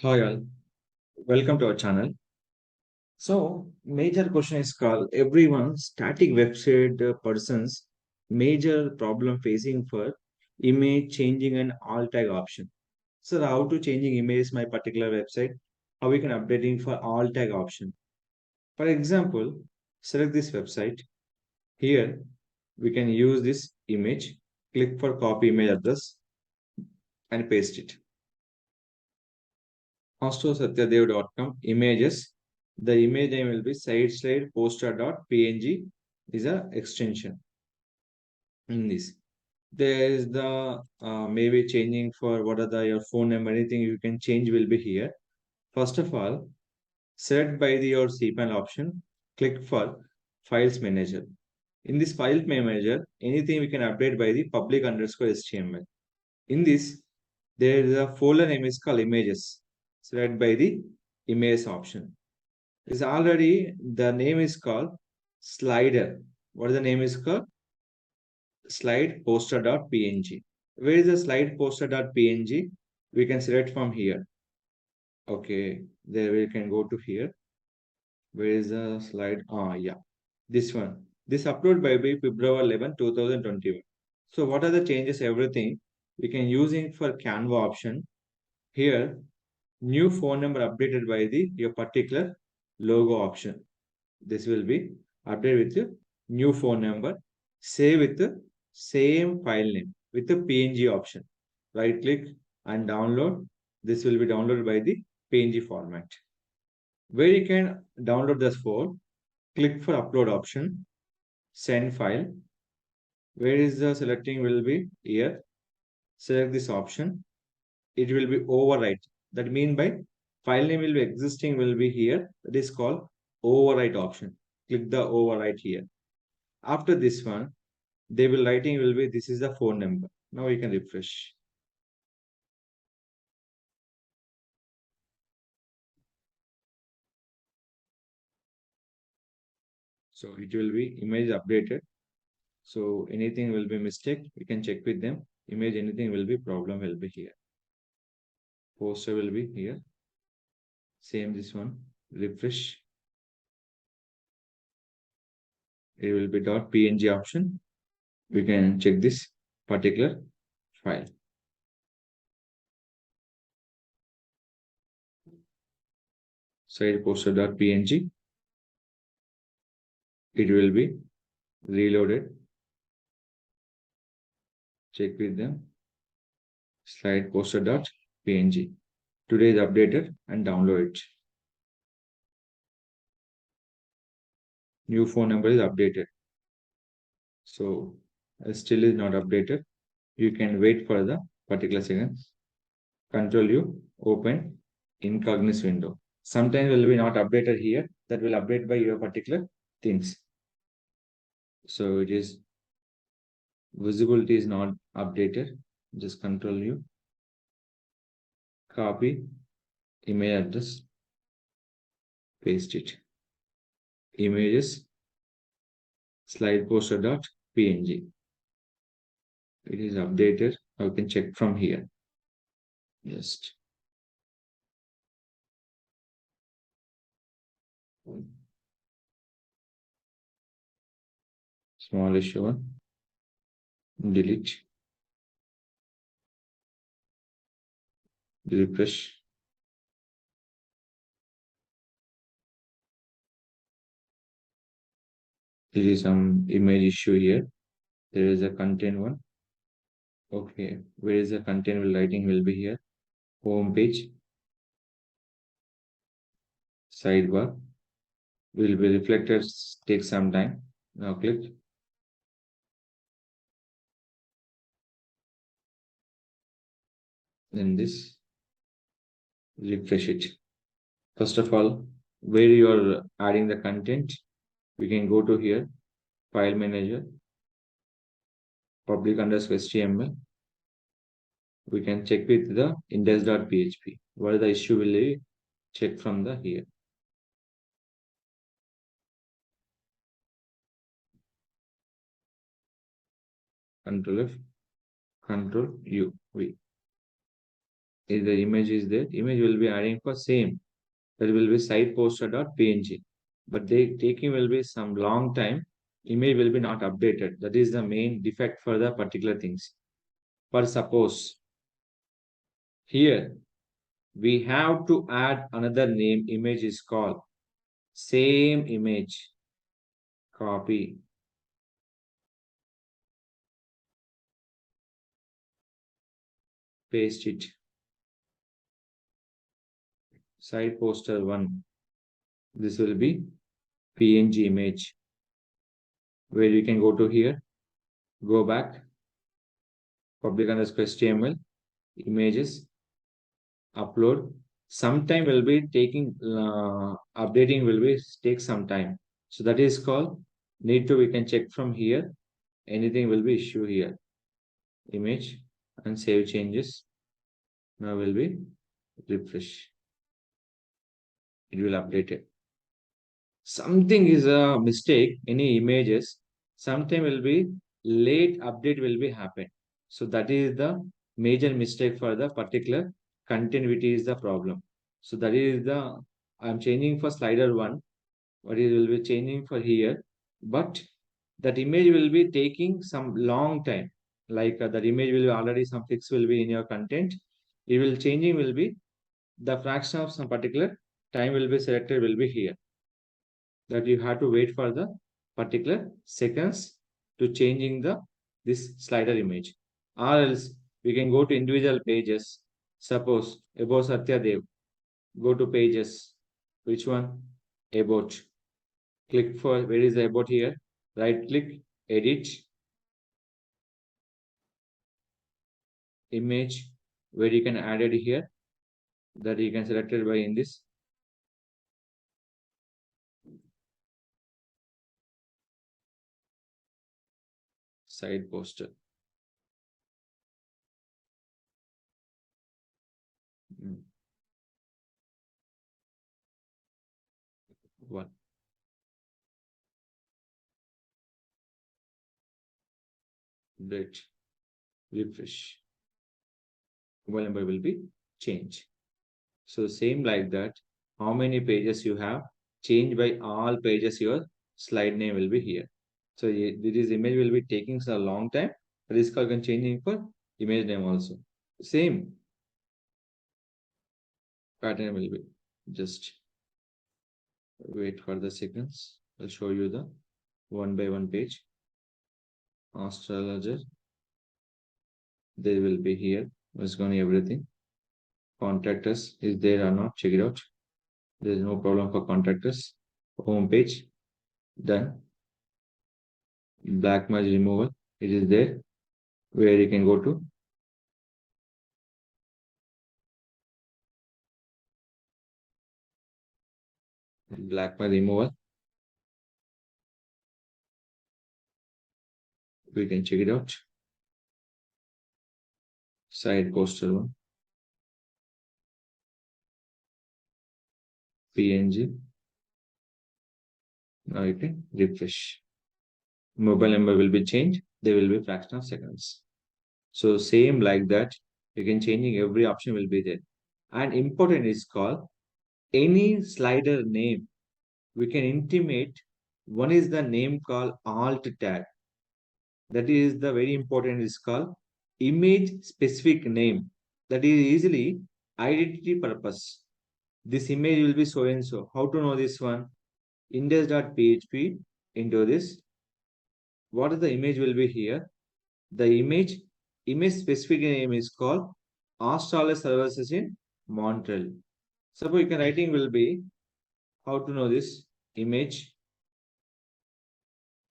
Hi all, welcome to our channel. So, major question is called everyone static website person's major problem facing for image changing and alt tag option. So, how to changing image my particular website? How we can updating for alt tag option? For example, select this website. Here, we can use this image. Click for copy image address and paste it. hostosatyadev.com images. The image name will be side slide poster.png is a extension in this. There is the maybe changing for what are the your phone number, anything you can change will be here. First of all, select by the your cPanel option, click for files manager. In this file manager, anything we can update by the public underscore HTML. In this, there is a folder name is called images. Select by the image option. Is already the name is called slider. What the name is called? Slide poster.png. Where is the slide poster.png? We can select from here. Okay, there we can go to here. Where is the slide? Ah, yeah, this one. This upload by February 11, 2021. So what are the changes? Everything we can using for Canva option. Here, new phone number updated by the your particular logo option. This will be updated with the new phone number. Save with the same file name with the PNG option. Right click and download. This will be downloaded by the PNG format. Where you can download this file, click for upload option, send file. Where is the selecting will be here. Select this option. It will be overwrite. That mean by file name will be existing will be here. That is called overwrite option. Click the overwrite here. After this one, they will writing will be this is the phone number. Now you can refresh. So it will be image updated. So anything will be mistake, you can check with them. Image anything will be problem will be here. Poster will be here. Same this one. Refresh. It will be .png option. We can check this particular file. Side poster.png. It will be reloaded. Check with them. Slide poster.png. Today is updated and download it. New phone number is updated. So still is not updated. You can wait for the particular seconds. Control U, open incognito window. Sometimes will be not updated here. That will update by your particular things. So it is visibility is not updated. Just control U, copy email address, paste it. Images slide poster.png. It is updated. I can check from here. Just small issue one. Delete. Refresh. There is some image issue here. There is a content one. Okay, where is the content will writing will be here. Home page, sidebar will be reflected. Take some time. Now click. Then this refresh it. First of all, where you are adding the content, we can go to here, file manager, public underscore HTML. We can check with the index.php. What is the issue will be check from the here. Control F, Control U, V. If the image is there, image will be adding for same. That will be site poster.png. But they taking will be some long time. Image will be not updated. That is the main defect for the particular things. For suppose here we have to add another name. Image is called same image. Copy, paste it. Site poster one. This will be PNG image. Where you can go to here, go back, public underscore HTML, images, upload. Sometime will be taking updating will be take some time. So that is called need to we can check from here. Anything will be issue here. Image and save changes. Now will be refresh. It will update it. Something is a mistake. Any images. Sometime will be late update will be happen. So that is the major mistake for the particular content which is the problem. So that is the I'm changing for slider one, what it will be changing for here, but that image will be taking some long time. Like that image will be already some fix will be in your content. It will changing will be the fraction of some particular time will be selected will be here. That you have to wait for the particular seconds to changing the this slider image. Or else we can go to individual pages. Suppose about Satya Dev, go to pages. Which one? About. Click for where is the about here? Right click, edit, image, where you can add it here. That you can select it by in this side poster. One. Date. Refresh. Mobile number will be changed. So same like that. How many pages you have? Change by all pages your slide name will be here. So this image will be taking a long time. But this can changing for image name also. Same pattern will be just wait for the seconds. I'll show you the one by one page. Astrologer. They will be here. What's going everything. Contact us is there or not? Check it out. There is no problem for contact us. Home page done. Black merge removal. It is there where you can go to. Black merge removal. We can check it out. Side poster one. PNG. Now you can refresh. Mobile number will be changed. They will be fraction of seconds. So same like that. You can changing every option will be there. And important is called any slider name. We can intimate one is the name called alt tag. That is the very important is called image specific name. That is easily identity purpose. This image will be so and so. How to know this one? Index.php into this. What is the image will be here? The image specific name is called Australia Services in Montreal. Suppose you can writing will be how to know this image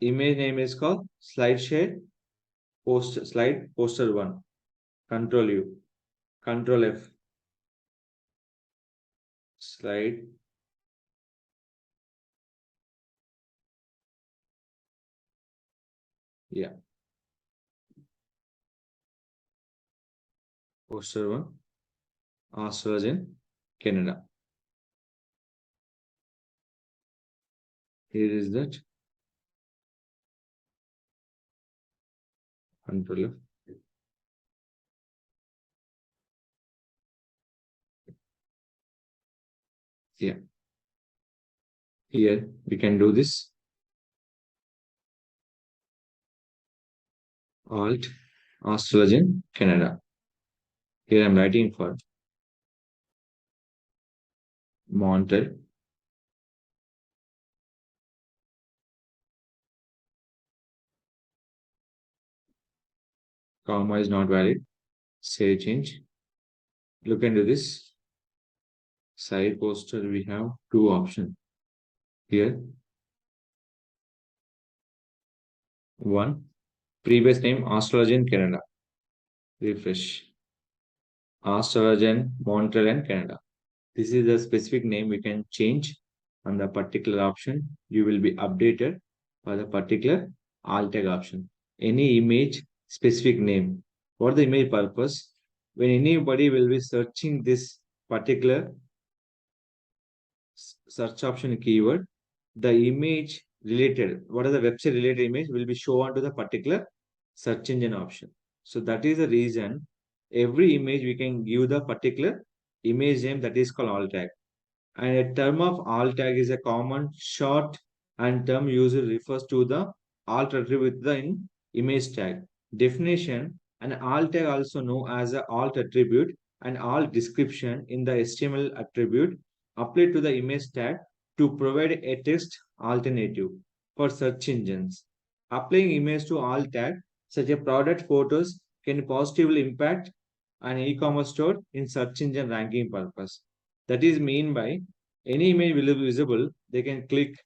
name is called slide share slide poster one. Control U, Control F, slide yeah poster one. Australia in Canada. Here is that Control F. Yeah, here we can do this. Alt, Australian, Canada. Here I'm writing for Montreal, comma is not valid. Save change. Look into this side poster. We have two options here. One, previous name Australian, Canada. Refresh. Australian, Montreal, and Canada. This is a specific name we can change on the particular option. You will be updated for the particular alt tag option. Any image specific name. For the image purpose, when anybody will be searching this particular search option keyword, the image related, what are the website related image will be shown to the particular search engine option. So that is the reason every image we can give the particular image name that is called alt tag. And a term of alt tag is a common short and term used refers to the alt attribute the in image tag. Definition: an alt tag also known as a alt attribute and alt description in the HTML attribute applied to the image tag to provide a text alternative for search engines. Applying image to alt tag such as product photos can positively impact an e-commerce store in search engine ranking purpose. That is mean by any image will be visible, they can click,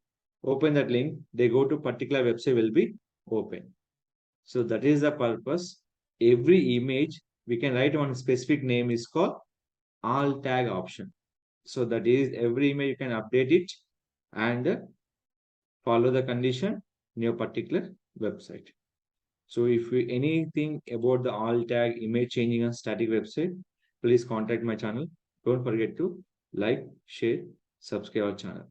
open that link, they go to particular website will be open. So that is the purpose. Every image we can write one specific name is called alt tag option. So that is every image you can update it and follow the condition in your particular website. So if you anything about the alt tag image changing on static website, please contact my channel. Don't forget to like, share, subscribe our channel.